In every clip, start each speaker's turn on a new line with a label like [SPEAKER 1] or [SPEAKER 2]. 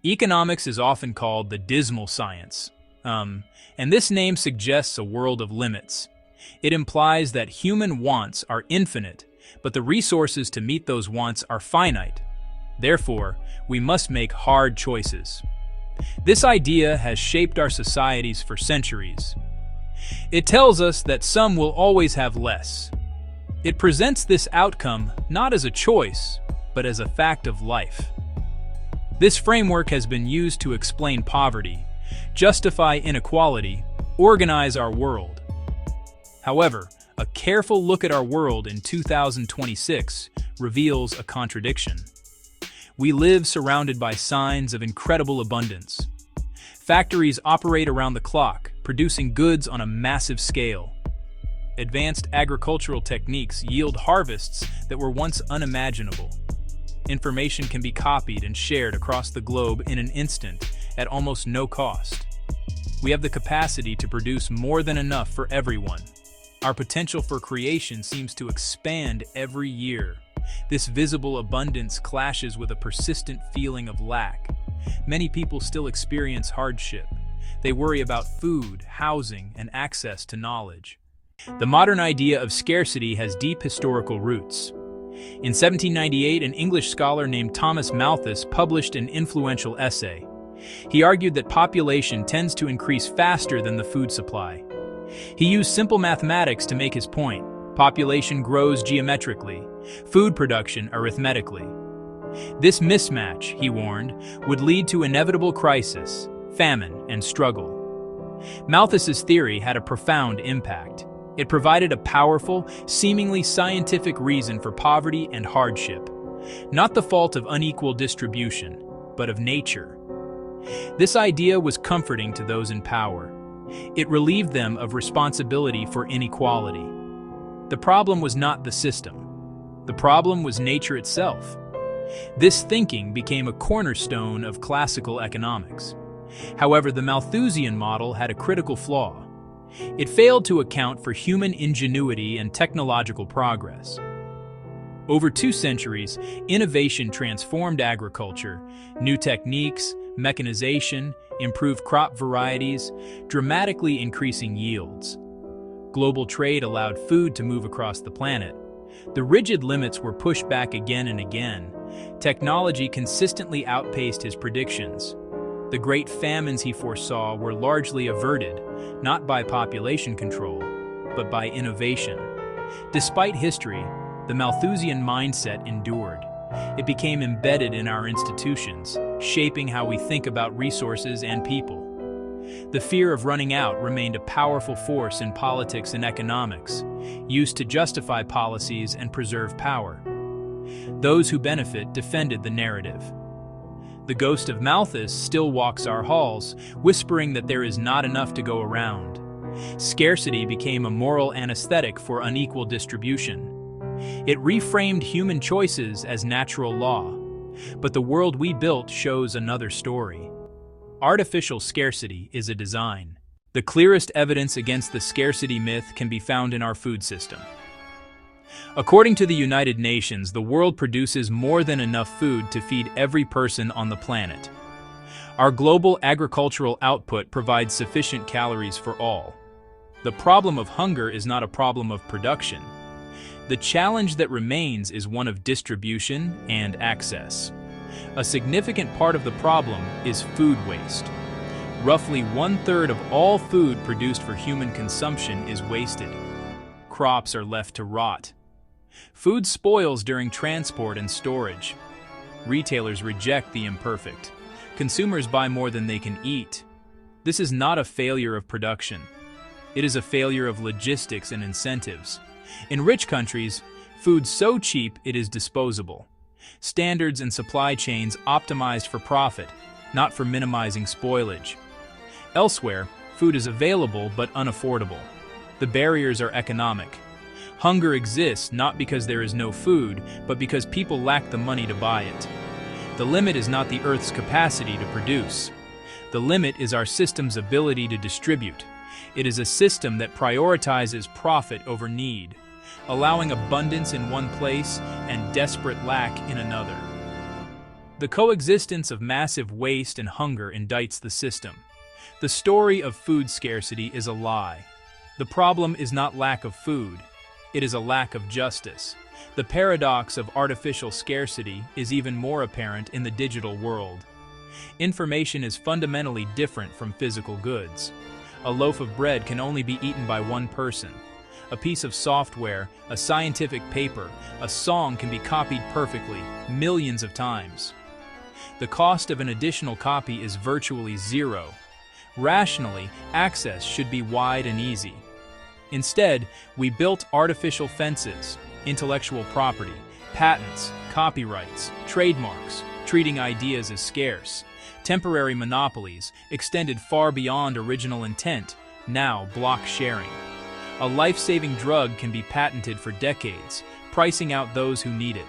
[SPEAKER 1] Economics is often called the dismal science, and this name suggests a world of limits. It implies that human wants are infinite, but the resources to meet those wants are finite. Therefore, we must make hard choices. This idea has shaped our societies for centuries. It tells us that some will always have less. It presents this outcome not as a choice, but as a fact of life. This framework has been used to explain poverty, justify inequality, organize our world. However, a careful look at our world in 2026 reveals a contradiction. We live surrounded by signs of incredible abundance. Factories operate around the clock, producing goods on a massive scale. Advanced agricultural techniques yield harvests that were once unimaginable. Information can be copied and shared across the globe in an instant at almost no cost. We have the capacity to produce more than enough for everyone. Our potential for creation seems to expand every year. This visible abundance clashes with a persistent feeling of lack. Many people still experience hardship. They worry about food, housing, and access to knowledge. The modern idea of scarcity has deep historical roots. In 1798, an English scholar named Thomas Malthus published an influential essay. He argued that population tends to increase faster than the food supply. He used simple mathematics to make his point. Population grows geometrically, food production arithmetically. This mismatch, he warned, would lead to inevitable crisis, famine, and struggle. Malthus's theory had a profound impact. It provided a powerful, seemingly scientific reason for poverty and hardship, not the fault of unequal distribution, but of nature. This idea was comforting to those in power. It relieved them of responsibility for inequality. The problem was not the system. The problem was nature itself. This thinking became a cornerstone of classical economics. However, the Malthusian model had a critical flaw. It failed to account for human ingenuity and technological progress. Over 2 centuries, innovation transformed agriculture. New techniques, mechanization, improved crop varieties, dramatically increasing yields. Global trade allowed food to move across the planet. The rigid limits were pushed back again and again. Technology consistently outpaced his predictions. The great famines he foresaw were largely averted, not by population control, but by innovation. Despite history, the Malthusian mindset endured. It became embedded in our institutions, shaping how we think about resources and people. The fear of running out remained a powerful force in politics and economics, used to justify policies and preserve power. Those who benefit defended the narrative. The ghost of Malthus still walks our halls, whispering that there is not enough to go around. Scarcity became a moral anesthetic for unequal distribution. It reframed human choices as natural law. But the world we built shows another story. Artificial scarcity is a design. The clearest evidence against the scarcity myth can be found in our food system. According to the United Nations, the world produces more than enough food to feed every person on the planet. Our global agricultural output provides sufficient calories for all. The problem of hunger is not a problem of production. The challenge that remains is one of distribution and access. A significant part of the problem is food waste. Roughly 1/3 of all food produced for human consumption is wasted. Crops are left to rot. Food spoils during transport and storage. Retailers reject the imperfect. Consumers buy more than they can eat. This is not a failure of production. It is a failure of logistics and incentives. In rich countries, food so cheap it is disposable. Standards and supply chains optimized for profit, not for minimizing spoilage. Elsewhere, food is available but unaffordable. The barriers are economic. Hunger exists not because there is no food, but because people lack the money to buy it. The limit is not the Earth's capacity to produce. The limit is our system's ability to distribute. It is a system that prioritizes profit over need, allowing abundance in one place and desperate lack in another. The coexistence of massive waste and hunger indicts the system. The story of food scarcity is a lie. The problem is not lack of food, it is a lack of justice. The paradox of artificial scarcity is even more apparent in the digital world. Information is fundamentally different from physical goods. A loaf of bread can only be eaten by one person. A piece of software, a scientific paper, a song can be copied perfectly, millions of times. The cost of an additional copy is virtually zero. Rationally, access should be wide and easy. Instead, we built artificial fences, intellectual property, patents, copyrights, trademarks, treating ideas as scarce. Temporary monopolies, extended far beyond original intent, now block sharing. A life-saving drug can be patented for decades, pricing out those who need it.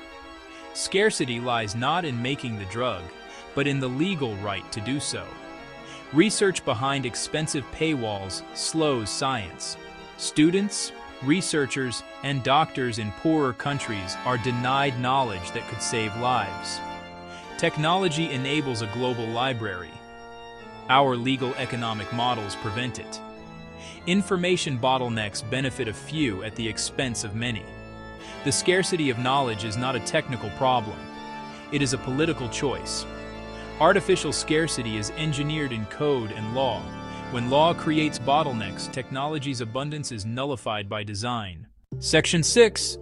[SPEAKER 1] Scarcity lies not in making the drug, but in the legal right to do so. Research behind expensive paywalls slows science. Students, researchers, and doctors in poorer countries are denied knowledge that could save lives. Technology enables a global library. Our legal economic models prevent it. Information bottlenecks benefit a few at the expense of many. The scarcity of knowledge is not a technical problem. It is a political choice. Artificial scarcity is engineered in code and law. When law creates bottlenecks, technology's abundance is nullified by design. Section 6.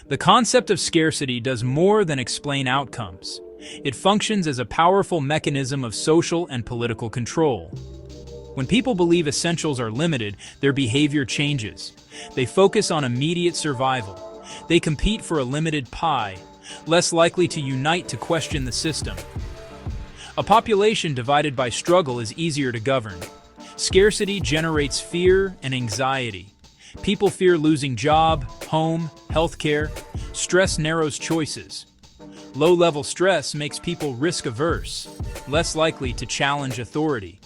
[SPEAKER 1] The concept of scarcity does more than explain outcomes. It functions as a powerful mechanism of social and political control. When people believe essentials are limited, their behavior changes. They focus on immediate survival. They compete for a limited pie, less likely to unite to question the system. A population divided by struggle is easier to govern. Scarcity generates fear and anxiety. People fear losing job, home, healthcare. Stress narrows choices. Low-level stress makes people risk-averse, less likely to challenge authority.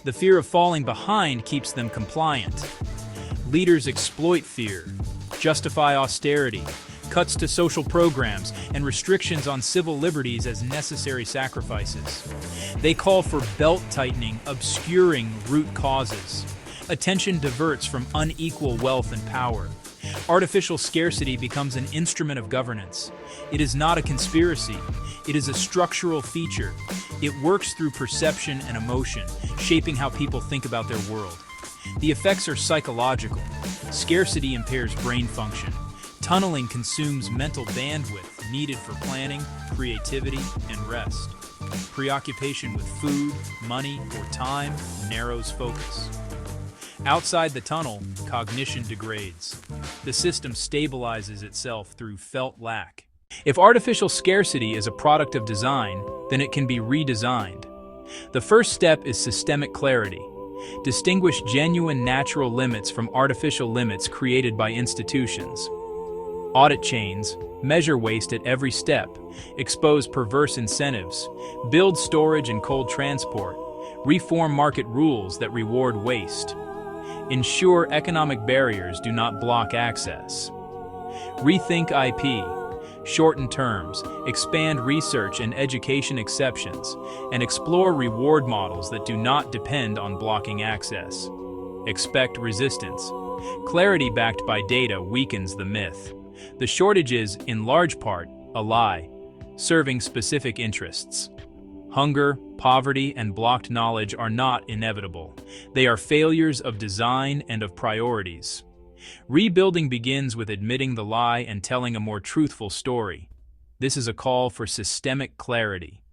[SPEAKER 1] The fear of falling behind keeps them compliant. Leaders exploit fear, justify austerity, cuts to social programs, and restrictions on civil liberties as necessary sacrifices. They call for belt-tightening, obscuring root causes. Attention diverts from unequal wealth and power. Artificial scarcity becomes an instrument of governance. It is not a conspiracy. It is a structural feature. It works through perception and emotion, shaping how people think about their world. The effects are psychological. Scarcity impairs brain function. Tunneling consumes mental bandwidth needed for planning, creativity, and rest. Preoccupation with food, money, or time narrows focus. Outside the tunnel, cognition degrades. The system stabilizes itself through felt lack. If artificial scarcity is a product of design, then it can be redesigned. The first step is systemic clarity. Distinguish genuine natural limits from artificial limits created by institutions. Audit chains, measure waste at every step, expose perverse incentives, build storage and cold transport, reform market rules that reward waste. Ensure economic barriers do not block access. Rethink IP, shorten terms, expand research and education exceptions, and explore reward models that do not depend on blocking access. Expect resistance. Clarity backed by data weakens the myth. The shortage is, in large part, a lie, serving specific interests. Hunger, poverty, and blocked knowledge are not inevitable. They are failures of design and of priorities. Rebuilding begins with admitting the lie and telling a more truthful story. This is a call for systemic clarity.